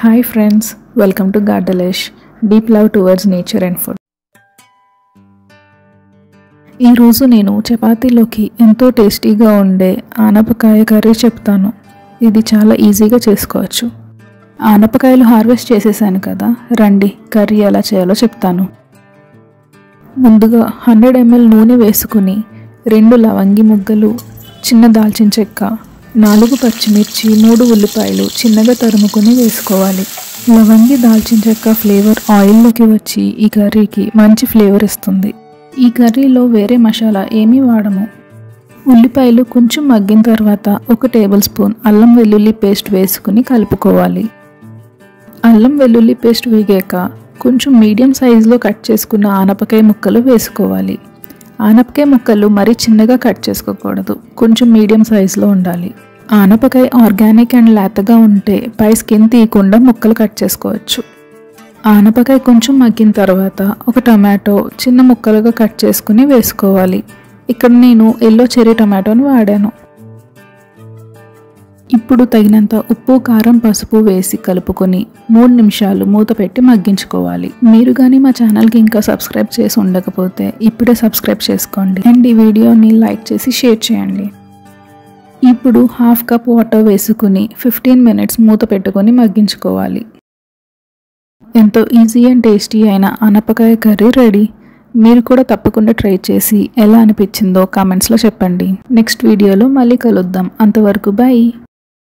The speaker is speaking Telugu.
Hi friends, welcome to Gardalesh, deep love towards nature and food. ఈ రోజు నేను చపాతీలోకి ఎంతో టేస్టీగా ఉండే ఆనపకాయ కర్రీ చెప్తాను. ఇది చాలా ఈజీగా చేసుకోవచ్చు. ఆనపకాయలు హార్వెస్ట్ చేసేసాను కదా, రండి కర్రీ ఎలా చేయాలో చెప్తాను. ముందుగా 100 ml నూనె వేసుకుని 2 లవంగి ముగ్గలు, చిన్న దాల్చిన చెక్క, 4 పచ్చిమిర్చి, 3 ఉల్లిపాయలు చిన్నగా తరుముకొని వేసుకోవాలి. లవంగి దాల్చిన చెక్క ఫ్లేవర్ ఆయిల్లోకి వచ్చి ఈ కర్రీకి మంచి ఫ్లేవర్ ఇస్తుంది. ఈ కర్రీలో వేరే మసాలా ఏమీ వాడము. ఉల్లిపాయలు కొంచెం మగ్గిన తర్వాత 1 టేబుల్ స్పూన్ అల్లం వెల్లుల్లి పేస్ట్ వేసుకుని కలుపుకోవాలి. అల్లం వెల్లుల్లి పేస్ట్ వేగాక కొంచెం మీడియం సైజులో కట్ చేసుకున్న ఆనపకాయ ముక్కలు వేసుకోవాలి. ఆనపకాయ ముక్కలు మరీ చిన్నగా కట్ చేసుకోకూడదు, కొంచెం మీడియం సైజులో ఉండాలి. ఆనపకాయ ఆర్గానిక్ అండ్ లేతగా ఉంటే పై స్కిన్ తీయకుండా ముక్కలు కట్ చేసుకోవచ్చు. ఆనపకాయ కొంచెం మగ్గిన తర్వాత 1 టమాటో చిన్న ముక్కలుగా కట్ చేసుకుని వేసుకోవాలి. ఇక్కడ నేను ఎల్లో చెర్రీ టమాటోని వాడాను. ఇప్పుడు తగినంత ఉప్పు, కారం, పసుపు వేసి కలుపుకొని 3 నిమిషాలు మూత పెట్టి మగ్గించుకోవాలి. మీరు కానీ మా ఛానల్కి ఇంకా సబ్స్క్రైబ్ చేసి ఉండకపోతే ఇప్పుడే సబ్స్క్రైబ్ చేసుకోండి అండ్ ఈ వీడియోని లైక్ చేసి షేర్ చేయండి. ఇప్పుడు 1/2 కప్ వాటర్ వేసుకుని 15 మినిట్స్ మూత పెట్టుకొని మగ్గించుకోవాలి. ఎంతో ఈజీ అండ్ టేస్టీ అయిన ఆనపకాయ కర్రీ రెడీ. మీరు కూడా తప్పకుండా ట్రై చేసి ఎలా అనిపించిందో కామెంట్స్లో చెప్పండి. నెక్స్ట్ వీడియోలో మళ్ళీ కలుద్దాం. అంతవరకు బాయ్.